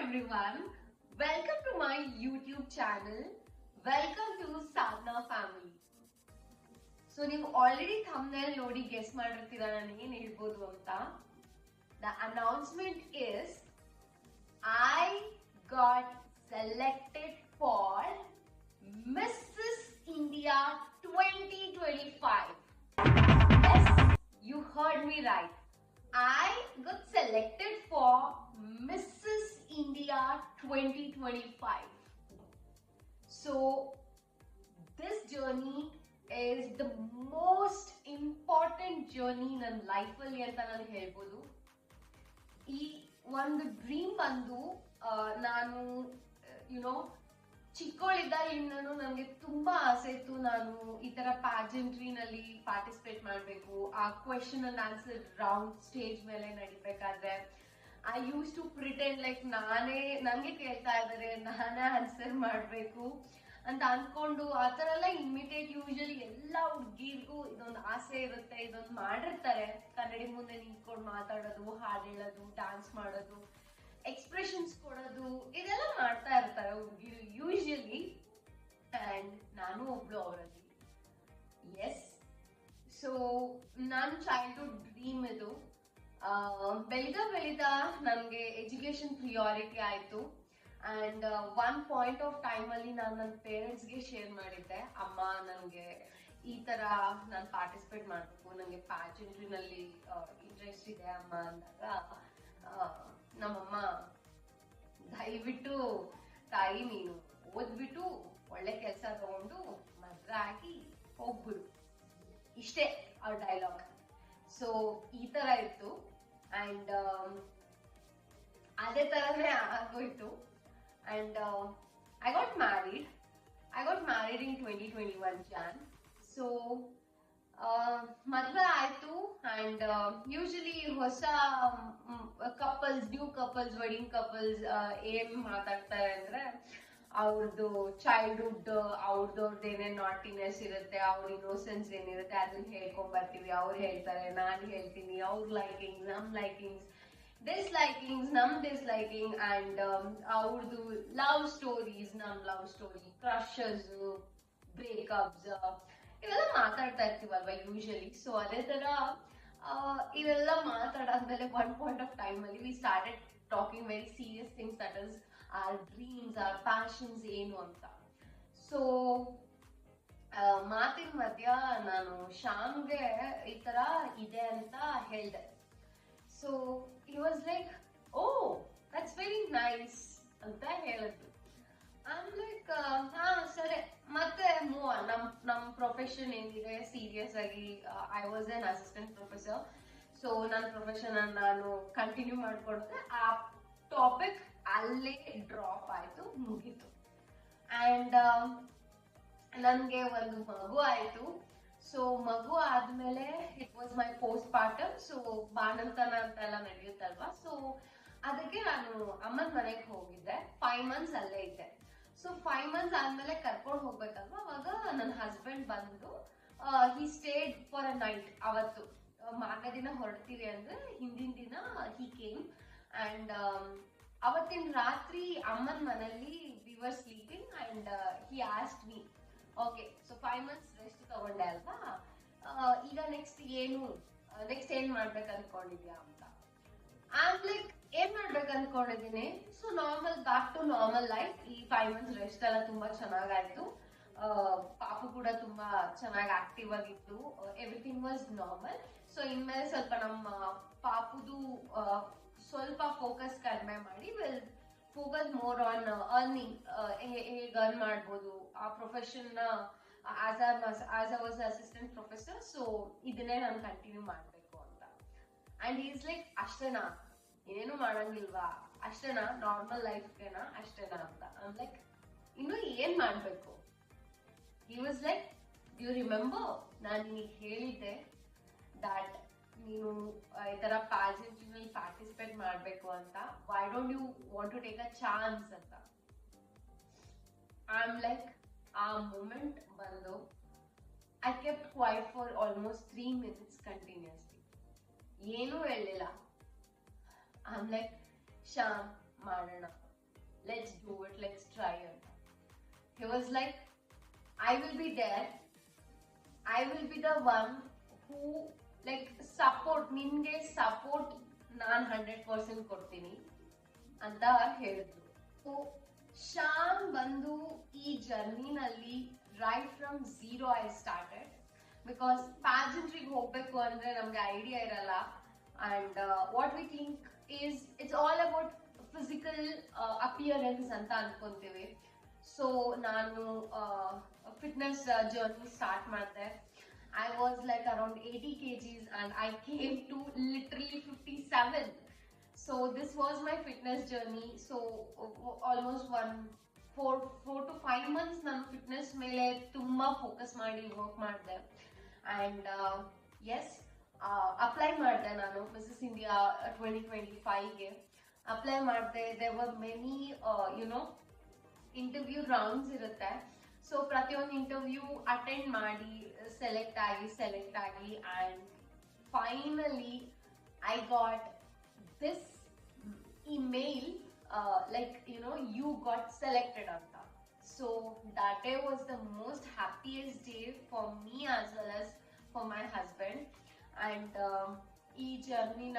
everyone. Welcome to my YouTube channel. Welcome to Sadhna family. So ನೀವು already thumbnail ನೋಡಿ guess ಮಾಡಿರ್ತೀರಾ ನಾನು ಏನು ಹೇಳ್ಬೋದು ಅಂತ. The announcement is I got selected for Mrs. India 2025. Yes, you heard me right. I got selected for Mrs. India 2025. So this journey is the most important journey in ನನ್ನ ಲೈಫಲ್ಲಿ ಅಂತ ನಾನು ಹೇಳ್ಬೋದು. ಈ ಒಂದು ಡ್ರೀಮ್ ಬಂದು ನಾನು ಚಿಕ್ಕವಳಿದ್ದಾಗಿಂದನೂ ನನಗೆ ತುಂಬಾ ಆಸೆ ಇತ್ತು. ನಾನು ಈ ತರ ಪ್ಯಾಜೆಂಟ್ರಿನಲ್ಲಿ ಪಾರ್ಟಿಸಿಪೇಟ್ ಮಾಡಬೇಕು, ಆ question and answer round stage ಮೇಲೆ ನಡಿಬೇಕಾದ್ರೆ I use to pretend like ನಂಗೆ ಕೇಳ್ತಾ ಇದ್ದಾರೆ, ನಾನೇ ಆನ್ಸರ್ ಮಾಡಬೇಕು ಅಂತ ಅನ್ಕೊಂಡು ಆ ತರ ಎಲ್ಲ ಇಮಿಟೇಟ್. ಯೂಶಲಿ ಎಲ್ಲ ಹುಡುಗಿರ್ಗೂ ಇದೊಂದು ಆಸೆ ಇರುತ್ತೆ, ಇದೊಂದು ಮಾಡಿರ್ತಾರೆ. ಕನ್ನಡಿ ಮುಂದೆ ನಿಂತ್ಕೊಂಡು ಮಾತಾಡೋದು, ಹಾಡು ಹೇಳೋದು, ಡ್ಯಾನ್ಸ್ ಮಾಡೋದು, ಎಕ್ಸ್ಪ್ರೆಷನ್ಸ್ ಕೊಡೋದು, ಇದೆಲ್ಲ ಮಾಡ್ತಾ ಇರ್ತಾರೆ ಹುಡುಗಿರು ಯೂಶಲಿ. ಅಂಡ್ ನಾನು ಒಬ್ಳು ಅವರಲ್ಲಿ. ಎಸ್, ಸೊ ನನ್ನ ಚೈಲ್ಡ್ಹುಡ್ ಡ್ರೀಮ್ ಇದು. ಬೆಳೀತಾ ನನ್ಗೆ ಎಜುಕೇಶನ್ ಪ್ರಿಯಾರಿಟಿ ಆಯ್ತು. And one point of time ಅಲ್ಲಿ ನಾನು ನನ್ನ ಪೇರೆಂಟ್ಸ್ಗೆ ಶೇರ್ ಮಾಡಿದ್ದೆ, ಅಮ್ಮ ನನಗೆ ಈ ತರ ನಾನು ಪಾರ್ಟಿಸಿಪೇಟ್ ಮಾಡ್ಬೇಕು, ನನಗೆ ಪ್ಯಾಜೆಂಟ್ರಿನಲ್ಲಿ ಇಂಟ್ರೆಸ್ಟ್ ಇದೆ ಅಮ್ಮ ಅಂದಾಗ ನಮ್ಮಮ್ಮ ದಯವಿಟ್ಟು ತಾಯಿ ನೀನು ಓದ್ಬಿಟ್ಟು ಒಳ್ಳೆ ಕೆಲಸ ತಗೊಂಡು ಮದ್ವೆ ಆಗಿ ಹೋಗ್ಬಿಡು, ಇಷ್ಟೇ ಅವ್ರ ಡೈಲಾಗ್. ಸೊ ಈ ತರ ಇತ್ತು. ಅಂಡ್ ಅದೇ ತರನೇ ಆಗೋಯ್ತು. And I got married in 2021 Jan. So madhve ಆಯ್ತು. And usually ಹೊಸ couples, new couples, wedding couples ಏನ್ ಮಾತಾಡ್ತಾರೆ ಅಂದ್ರೆ ಅವ್ರದ್ದು ಚೈಲ್ಡ್ಹುಡ್, ಅವ್ರದ್ದು ಏನೇನ್ ನಾಟಿನೆಸ್ ಇರುತ್ತೆ, ಅವ್ರ ಇನ್ನೋಸೆನ್ಸ್ ಏನಿರುತ್ತೆ ಅದನ್ನ ಹೇಳ್ಕೊಂಡ್ ಬರ್ತೀವಿ. ಅವ್ರು ಹೇಳ್ತಾರೆ, ನಾನು ಹೇಳ್ತೀನಿ, ಅವ್ರ ಲೈಕಿಂಗ್ಸ್, ನಮ್ ಲೈಕಿಂಗ್ಸ್, ಡಿಸ್ಲೈಕಿಂಗ್ಸ್, ನಮ್ ಡಿಸ್ಲೈಕಿಂಗ್, ಅಂಡ್ ಅವ್ರದ್ದು ಲವ್ ಸ್ಟೋರೀಸ್, ನಮ್ ಲವ್ ಸ್ಟೋರಿ, ಕ್ರಷಸ್, ಬ್ರೇಕಪ್ಸ್, ಇವೆಲ್ಲ ಮಾತಾಡ್ತಾ ಇರ್ತೀವಲ್ವಾ ಯೂಶಲಿ. ಸೊ ಅದೇ ತರ ಇವೆಲ್ಲ ಮಾತಾಡಾದ್ಮೇಲೆ ಒನ್ ಪಾಯಿಂಟ್ ಆಫ್ ಟೈಮ್ ಅಲ್ಲಿ we started talking very serious things, that is our dreams, our passions ಏನು ಅಂತ. ಸೊ ಮಾತಿನ ಮಧ್ಯ ನಾನು ಶ್ಯಾಮ್ಗೆ ಈ ತರ ಇದೆ ಅಂತ ಹೇಳ್ದೆ. So he was like, oh, that's very nice ಅಂತ ಹೇಳಿದ್ರು. I'm like, ಹಾ ಸರಿ, ಮತ್ತೆ ಮೂವ್ ಆನ್. ನಮ್ ಪ್ರೊಫೆಷನ್ ಏನಿದೆ ಸೀರಿಯಸ್ ಆಗಿ, I was an assistant professor. So ನನ್ನ ಪ್ರೊಫೆಷನ್ ನಾನು ಕಂಟಿನ್ಯೂ ಮಾಡ್ಕೊಡ್ತೆ. ಆ ಟಾಪಿಕ್ ಅಲ್ಲೇ ಡ್ರಾಪ್ ಆಯ್ತು, ಮುಗೀತು. ಅಂಡ್ ನನ್ಗೆ ಒಂದು ಮಗು ಆಯ್ತು. ಸೊ ಮಗು ಆದ್ಮೇಲೆ it was my postpartum. So ಬಾಣಂತನ ಅಂತೆಲ್ಲ ನಡೆಯುತ್ತಲ್ವಾ. ಸೊ ಅದಕ್ಕೆ ನಾನು ಅಮ್ಮನ ಮನೆಗೆ ಹೋಗಿದ್ದೆ. 5 months ಅಲ್ಲೇ ಇದ್ದೆ. ಸೊ 5 months ಆದ್ಮೇಲೆ ಕರ್ಕೊಂಡು ಹೋಗ್ಬೇಕಲ್ವಾ, ಅವಾಗ ನನ್ನ ಹಸ್ಬೆಂಡ್ ಬಂದು ಹಿ ಸ್ಟೇಡ್ ಫಾರ್ ಅ ನೈಟ್. ಅವತ್ತು ಮಾರನೇ ದಿನ ಹೊರಡ್ತೀವಿ ಅಂದ್ರೆ ಹಿಂದಿನ ದಿನ ಹಿ ಕೇಮ್. ಅಂಡ್ ಅವತ್ತಿನ ರಾತ್ರಿ ಅಮ್ಮನ ಮನೆಯಲ್ಲಿ we were sleeping. And he asked me, okay, so 5 months rest ತಗೊಂಡೆ ಅಲ್ವಾ, ಈಗ ನೆಕ್ಸ್ಟ್ ಏನ್ ಮಾಡ್ಬೇಕು ಅನ್ಕೊಂಡಿದ್ಯಾ ಅಂತ. ಆಮ್ ಲೈಕ್, ಏನ್ ಮಾಡ್ಬೇಕು ಅನ್ಕೊಂಡಿದೀನಿ. So normal, back to normal life. ಈ 5 months ರೆಸ್ಟ್ ಎಲ್ಲ ತುಂಬಾ ಚೆನ್ನಾಗಾಯ್ತು. ಪಾಪು ಕೂಡ ತುಂಬಾ ಚೆನ್ನಾಗಿ ಆಕ್ಟಿವ್ ಆಗಿತ್ತು. Everything was normal. ಸೊ ಇನ್ಮೇಲೆ ಸ್ವಲ್ಪ ನಮ್ಮ ಪಾಪುದು ಸ್ವಲ್ಪ ಫೋಕಸ್ ಕಡಿಮೆ ಮಾಡಿ will focus more on earning. ಹೇಗೆ ಅರ್ನ್ ಮಾಡ್ಬೋದು, ಆ profession as I was assistant professor. So ಇದನ್ನೇ ನಾನು ಕಂಟಿನ್ಯೂ ಮಾಡ್ಬೇಕು ಅಂತ. ಅಂಡ್ ಈಸ್ ಲೈಕ್, ಅಷ್ಟೇನಾ, ಏನೇನು ಮಾಡಂಗಿಲ್ವಾ, ಅಷ್ಟೇನಾ, ನಾರ್ಮಲ್ ಲೈಫ್ಗೆನಾ, ಅಷ್ಟೇನಾ ಅಂತ. ಐಮ್ ಲೈಕ್, ಇನ್ನು ಏನ್ ಮಾಡ್ಬೇಕು. He was like, you remember ನಾನು ನಿನಗೆ ಹೇಳಿದ್ದೆ ದಟ್ ನೀನು ಈ ತರ ಪ್ಯಾಜೆಂಟ್ರಿನಲ್ಲಿ ಪಾರ್ಟಿಸಿಪೇಟ್ ಮಾಡ್ಬೇಕು ಅಂತ, why don't you want to take a chance ಅಂತ. ಐ ಆಮ್ ಲೈಕ್, ಆ ಮೂಮೆಂಟ್ ಬಂದು I kept quiet for almost 3 minutes continuously, ಏನೂ ಹೇಳಿಲ್ಲ. ಐ ಆಮ್ ಲೈಕ್, ಶ್ಯಾಮ್ ಮಾಡೋಣ, let's do it, let's try it. He was like, I will be there, I will be the one who like support, ನಿನ್ಗೆ support ನಾನು 100% ಕೊಡ್ತೀನಿ ಅಂತ ಹೇಳಿದ್ರು. So Shyam ಬಂದು ಈ ಜರ್ನಿನಲ್ಲಿ right from zero I started, because ಪ್ಯಾಜೆಂಟ್ರಿಗೆ ಹೋಗ್ಬೇಕು ಅಂದ್ರೆ ನಮ್ಗೆ ಐಡಿಯಾ ಇರಲ್ಲ. And what we think is it's all about physical appearance ಅಂತ ಅನ್ಕೊಂತೀವಿ. ಸೊ ನಾನು ಫಿಟ್ನೆಸ್ ಜರ್ನಿ ಸ್ಟಾರ್ಟ್ ಮಾಡಿದೆ. I was like around 80 kgs and I came to literally 57. So this was my fitness journey. So almost 4 to 5 months ನಾನು fitness ಮೇಲೆ ತುಂಬಾ focus ಮಾಡಿ work ಮಾಡಿದೆ. And S, apply ಮಾಡಿದೆ ನಾನು ಮಿಸಸ್ ಇಂಡಿಯಾ 2025ಗೆ apply ಮಾಡಿದೆ. There were many interview rounds ಇರುತ್ತೆ. ಸೊ ಪ್ರತಿಯೊಂದು ಇಂಟರ್ವ್ಯೂ ಅಟೆಂಡ್ ಮಾಡಿ ಸೆಲೆಕ್ಟ್ ಆಗಿ and finally I got this email like you got selected ಅಂತ. So that day was the most happiest day for me as well as for my husband. And ಈ ಜರ್ನಿನ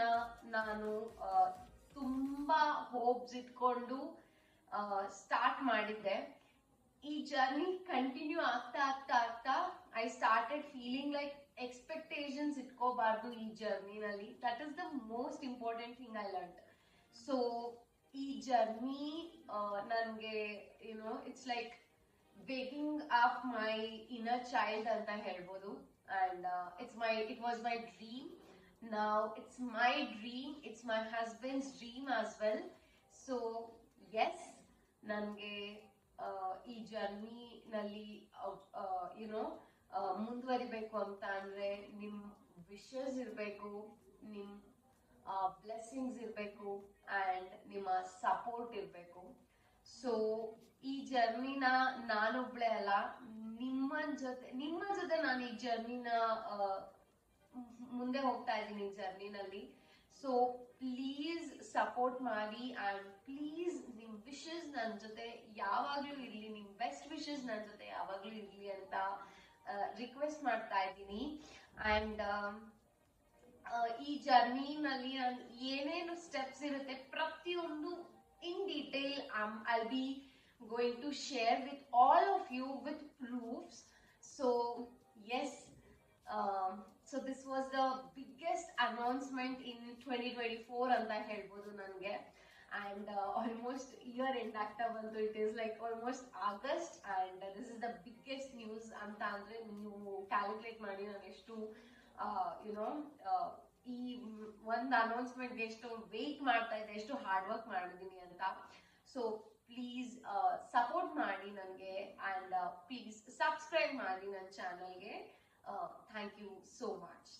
ನಾನು ತುಂಬಾ hopes ಇಟ್ಕೊಂಡು start ಮಾಡಿದ್ದೆ. ಈ journey continue ಆಗ್ತಾ I started feeling like expectations ಇಟ್ಕೋಬಾರ್ದು ಈ ಜರ್ನಿನಲ್ಲಿ. That is the most important thing I learn. So ಈ ಜರ್ನಿ ನನಗೆ it's like baking up my inner child ಅಂತ ಹೇಳ್ಬೋದು. And it was my dream. Now it's my dream, it's my husband's dream as well. So yes, ನನಗೆ ಈ ಜರ್ನಿನಲ್ಲಿ ಮುಂದುವರಿಬೇಕು ಅಂತ ಅಂದ್ರೆ ನಿಮ್ ವಿಶಸ್ ಇರಬೇಕು, ನಿಮ್ ಬ್ಲೆಸ್ಸಿಂಗ್ಸ್ ಇರಬೇಕು ಅಂಡ್ ನಿಮ್ಮ ಸಪೋರ್ಟ್ ಇರಬೇಕು. ಸೊ ಈ ಜರ್ನಿನ ನಾನೊಬ್ಳೆ ಅಲ್ಲ, ನಿಮ್ಮ ಜೊತೆ ನಾನು ಈ ಜರ್ನಿನ ಮುಂದೆ ಹೋಗ್ತಾ ಇದ್ದೀನಿ ಈ ಜರ್ನಿನಲ್ಲಿ. ಸೊ ಪ್ಲೀಸ್ ಸಪೋರ್ಟ್ ಮಾಡಿ ಅಂಡ್ ಪ್ಲೀಸ್ ನಿಮ್ ವಿಶಸ್ ನನ್ನ ಜೊತೆ ಯಾವಾಗ್ಲೂ ಇರ್ಲಿ, ನಿಮ್ ಬೆಸ್ಟ್ ವಿಶಸ್ ನನ್ನ ಜೊತೆ ಯಾವಾಗ್ಲೂ ಇರ್ಲಿ ಅಂತ ರಿಕ್ವೆಸ್ಟ್ ಮಾಡ್ತಾ ಇದ್ದೀನಿ. ಅಂಡ್ ಈ ಜರ್ನಿನಲ್ಲಿ ನಾನು ಏನೇನು ಸ್ಟೆಪ್ಸ್ ಇರುತ್ತೆ ಪ್ರತಿಯೊಂದು in detail I be going to share with all of you with proofs. So yes, so this was the biggest announcement in 2024 ಅಂತ ಹೇಳ್ಬೋದು ನನಗೆ. ಅಂಡ್ ಆಲ್ಮೋಸ್ಟ್ ಇಯರ್ ಎಂಡ್ ಆಗ್ತಾ ಬಂತು. It is like almost August and this is the biggest news ಅಂತ ಅಂದ್ರೆ ನೀವು calculate ಮಾಡಿ ನಾನು ಎಷ್ಟು ಈ ಒಂದು ಅನೌನ್ಸ್ಮೆಂಟ್ಗೆ ಎಷ್ಟು ವೇಟ್ ಮಾಡ್ತಾ ಇದ್ದೆ, ಎಷ್ಟು ಹಾರ್ಡ್ ವರ್ಕ್ ಮಾಡಿದ್ದೀನಿ ಅಂತ. ಸೊ ಪ್ಲೀಸ್ ಸಪೋರ್ಟ್ ಮಾಡಿ ನನಗೆ ಅಂಡ್ ಪ್ಲೀಸ್ ಸಬ್ಸ್ಕ್ರೈಬ್ ಮಾಡಿ ನನ್ನ ಚಾನಲ್ಗೆ. Thank you so much.